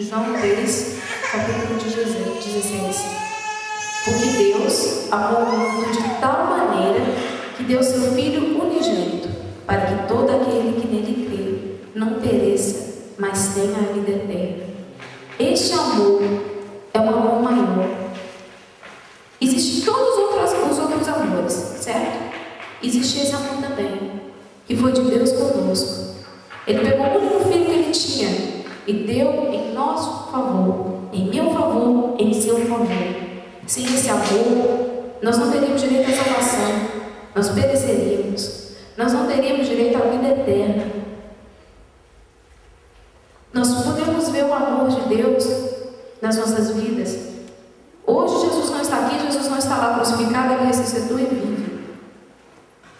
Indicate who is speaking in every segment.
Speaker 1: João 3, capítulo 16. Porque Deus amou o mundo de tal maneira que deu seu Filho unigênito, para que todo aquele que nele crê não pereça, mas tenha a vida eterna. Este amor é um amor maior. Existem todos os outros amores, certo? Existe esse amor também, que foi de Deus conosco. Ele pegou o único filho que ele tinha e deu em nosso favor, em meu favor, em seu favor. Sem esse amor, nós não teríamos direito à salvação, nós pereceríamos, nós não teríamos direito à vida eterna. Nós podemos ver o amor de Deus nas nossas vidas. Hoje Jesus não está aqui, Jesus não está lá crucificado, ele ressuscitou e vive.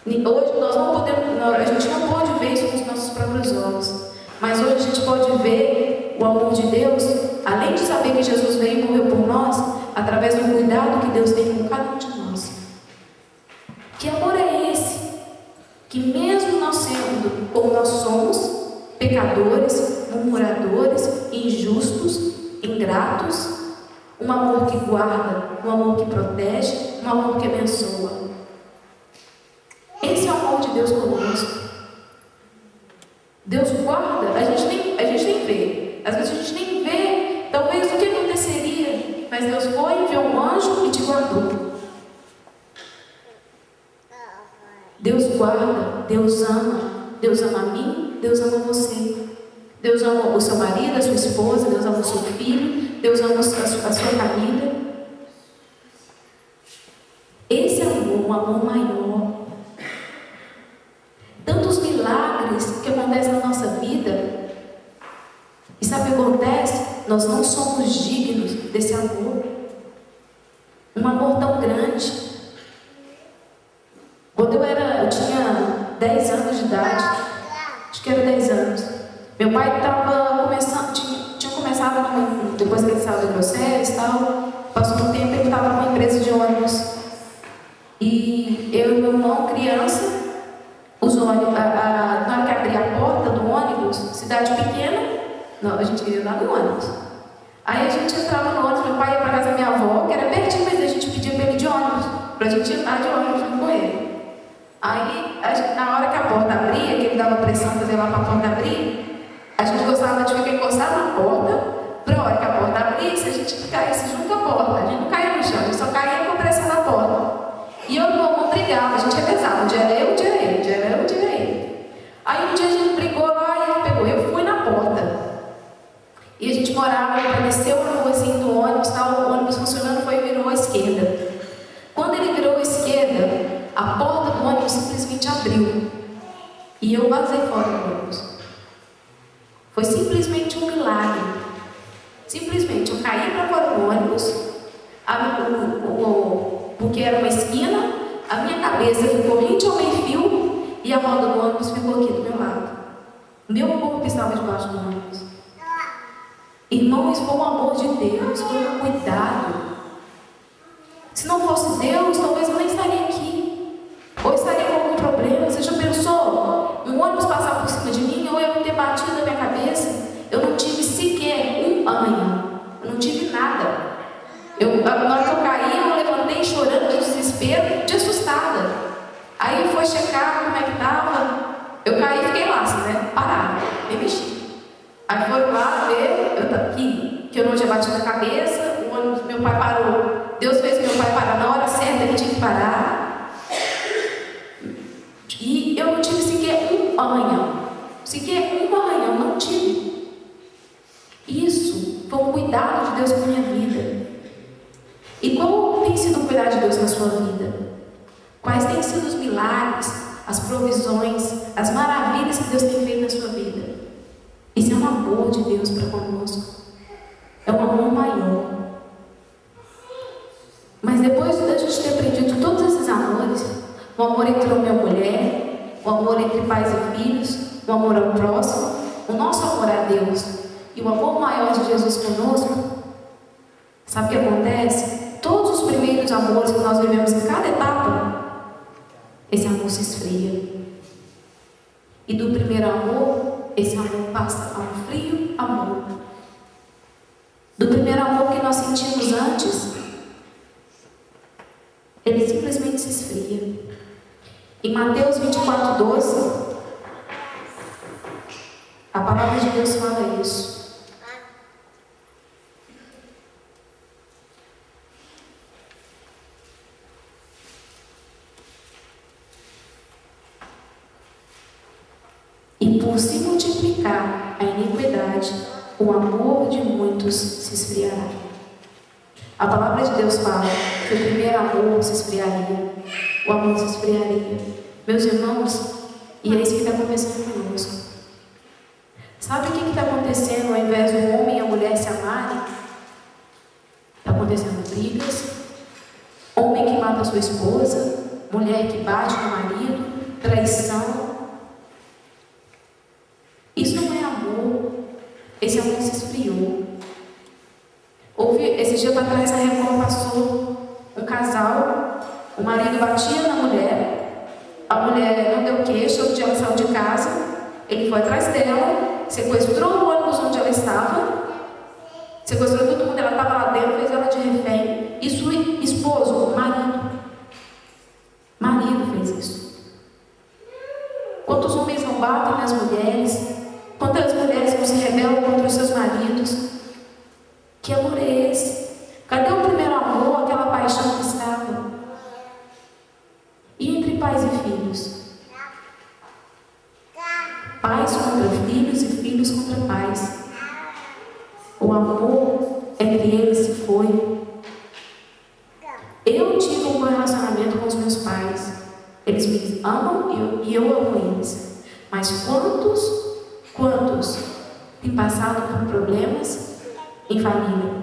Speaker 1: Hoje nós não podemos, a gente não pode ver isso com os nossos próprios olhos, mas hoje a gente pode ver o amor de Deus, além de saber que Jesus veio e morreu por nós, através do cuidado que Deus tem com cada um de nós. Que amor é esse? Que mesmo nós sendo como nós somos, pecadores, murmuradores, injustos, ingratos, um amor que guarda, um amor que protege, um amor que abençoa. Esse é o amor de Deus conosco. Deus guarda, a gente nem vê. Às vezes a gente nem vê, talvez, o que aconteceria, mas Deus foi, enviou um anjo e te guardou. Deus guarda, Deus ama a mim, Deus ama você. Deus ama o seu marido, a sua esposa, Deus ama o seu filho, Deus ama a sua família. Esse amor, um amor maior. Tantos milagres que acontecem na nossa vida. E sabe o que acontece? Nós não somos dignos desse amor. Um amor tão grande. Quando eu tinha 10 anos de idade, acho que era 10 anos, meu pai estava começando, tinha começado, depois que ele saiu do processo e tal, passou um tempo, ele estava numa empresa de ônibus. E eu e meu irmão, criança, os ônibus, na hora que abria a porta do ônibus, cidade pequena, não, a gente queria andar no ônibus. Aí a gente entrava no ônibus, meu pai ia para casa da minha avó, que era pertinho, mas a gente pedia para ele de ônibus, para a gente andar de ônibus junto com ele. Aí, na hora que a porta abria, que ele dava pressão para fazer lá para a porta abrir, a gente gostava de ficar encostado na porta, para a hora que a porta abrisse, a gente caísse junto à porta. A gente não caía no chão, a gente só caía com pressão na porta. E eu e meu irmão brigava, a gente revezava, um dia era eu, um dia era ele, um dia era eu, um dia era ele. Aí um dia a gente brigou lá e ele pegou, eu fui na porta. E a gente morava, ele desceu no assim do ônibus, o ônibus funcionando, foi e virou à esquerda. Quando ele virou à esquerda, a porta do ônibus simplesmente abriu. E eu vazei fora do ônibus. Foi simplesmente um milagre. Simplesmente, eu caí para fora do ônibus, porque era uma esquina, a minha cabeça ficou rente ao meio-fio e a roda do ônibus ficou aqui do meu lado. Meu corpo estava debaixo do ônibus. Irmãos, foi o amor de Deus, foi o cuidado. Se não fosse Deus, talvez eu nem estaria aqui. Ou estaria com algum problema. Você já pensou? Um ônibus passar por cima de mim, ou eu ter batido na minha cabeça? Eu não tive sequer um arranhão. Eu não tive nada. Na hora que eu caí, eu levantei chorando de desespero, de assustada. Aí foi checar como é que estava. Eu caí e fiquei lá, assim, né? Parada, nem mexi. Aí foram lá ver que eu não tinha batido na cabeça. O ônibus, meu pai parou. Deus fez meu pai parar na hora certa, ele tinha que parar. E eu não tive sequer um arranhão. Sequer um arranhão, não tive. Isso foi um cuidado de Deus com a minha vida. E qual tem sido o cuidado de Deus na sua vida? Quais têm sido os milagres, as provisões, as maravilhas que Deus tem feito na sua vida? Esse é um amor de Deus para conosco. É um amor maior. Mas depois de a gente ter aprendido todos esses amores, o amor entre homem e mulher, o amor entre pais e filhos, o amor ao próximo, o nosso amor a Deus e o amor maior de Jesus conosco, sabe o que acontece? Todos os primeiros amores que nós vivemos em cada etapa, esse amor se esfria. E do primeiro amor, esse amor passa a um frio amor. nós sentimos antes, ele simplesmente se esfria. Em Mateus 24:12, a palavra de Deus fala isso. E por se multiplicar a iniquidade, o amor de muitos se esfriará. A palavra de Deus fala que o primeiro amor se esfriaria, o amor se esfriaria. Meus irmãos, e é isso que está acontecendo conosco. Sabe o que está acontecendo ao invés do homem e a mulher se amarem? Está acontecendo brigas, homem que mata a sua esposa, mulher que bate no marido, traição. Isso não é amor. Esse amor se esfriou. Esse dia para trás, a Record passou um casal, o marido batia na mulher, a mulher não deu queixa, outro dia ela saiu de casa, ele foi atrás dela, sequestrou o ônibus onde ela estava, sequestrou todo mundo, ela estava lá dentro, fez ela de refém, e seu esposo, marido fez isso. Quantos homens não batem nas mulheres? Quantas mulheres não se rebelam contra os seus maridos? Que amor é esse? Cadê o primeiro amor, aquela paixão que estava? E entre pais e filhos? Pais contra filhos e filhos contra pais. O amor entre eles se foi. Eu tive um bom relacionamento com os meus pais. Eles me amam e eu amo eles. Mas quantos têm passado por problemas em família?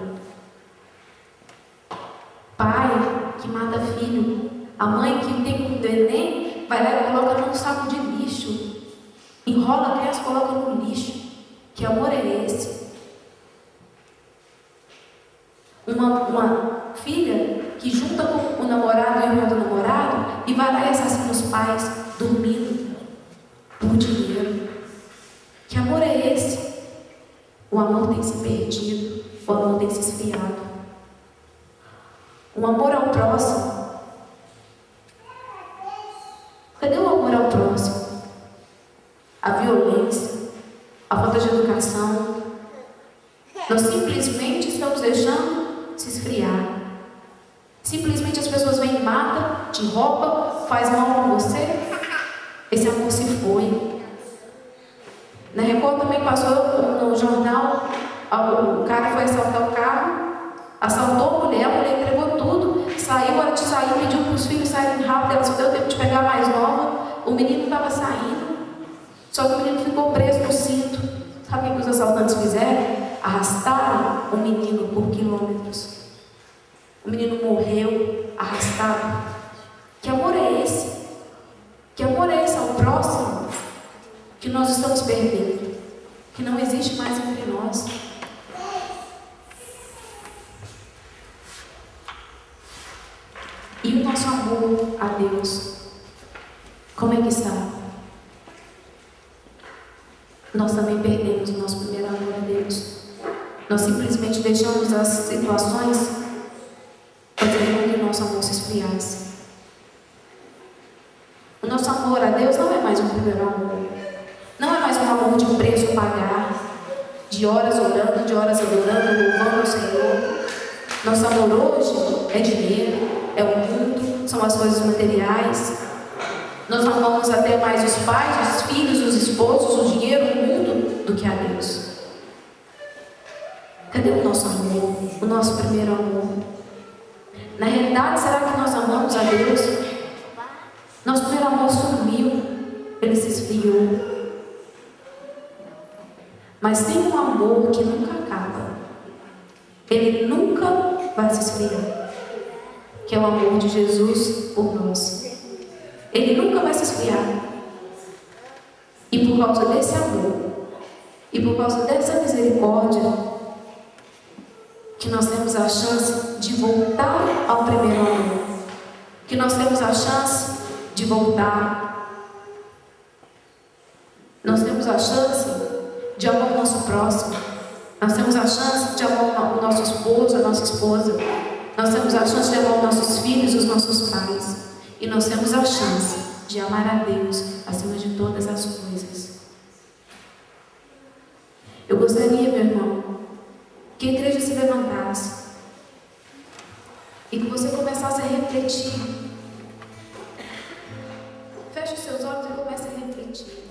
Speaker 1: Pai que mata filho, a mãe que tem um neném, vai lá e coloca num saco de lixo, enrola a criança e coloca no lixo. Que amor é esse? Uma filha que junta com o namorado, o irmão do namorado, e vai lá e assassina os pais dormindo por dinheiro. Que amor é esse? O amor tem se perdido, o amor tem se esfriado. O amor ao próximo. Cadê o amor ao próximo? A violência, a falta de educação. Nós simplesmente estamos deixando se esfriar. Simplesmente as pessoas vêm e matam, te roubam, faz mal com você. Esse amor se foi. Na Record também passou no jornal, o cara foi assaltar o carro, assaltou a mulher entregou tudo, saiu, hora de sair, pediu para os filhos saírem rápido, ela só deu tempo de pegar a mais nova, o menino estava saindo, só que o menino ficou preso no cinto. Sabe o que os assaltantes fizeram? Arrastaram o menino por quilômetros. O menino morreu arrastado. Que amor é esse? Que amor é esse ao próximo? Que nós estamos perdendo, que não existe mais entre nós. E o nosso amor a Deus, como é que está? Nós também perdemos o nosso primeiro amor a Deus. Nós simplesmente deixamos as situações fazerem com que o nosso amor se esfriasse. O nosso amor a Deus não é mais um primeiro amor. Não é mais um amor de preço a pagar, de horas orando, de horas adorando, louvando o Senhor. Nosso amor hoje é dinheiro, é o mundo, são as coisas materiais. Nós amamos até mais os pais, os filhos, os esposos, o dinheiro, o mundo, do que a Deus. Cadê o nosso amor, o nosso primeiro amor? Na realidade, será que nós amamos a Deus? Nosso primeiro amor sumiu, ele se esfriou. Mas tem um amor que nunca acaba. Ele nunca vai se esfriar. Que é o amor de Jesus por nós. Ele nunca vai se esfriar. E por causa desse amor, e por causa dessa misericórdia, que nós temos a chance de voltar ao primeiro amor. Que nós temos a chance de voltar. Nós temos a chance de amar o nosso próximo. Nós temos a chance de amar o nosso esposo, a nossa esposa. Nós temos a chance de amar os nossos filhos, os nossos pais. E nós temos a chance de amar a Deus acima de todas as coisas. Eu gostaria, meu irmão, que a igreja se levantasse e que você começasse a refletir. Feche os seus olhos e comece a refletir.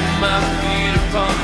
Speaker 2: Set my feet upon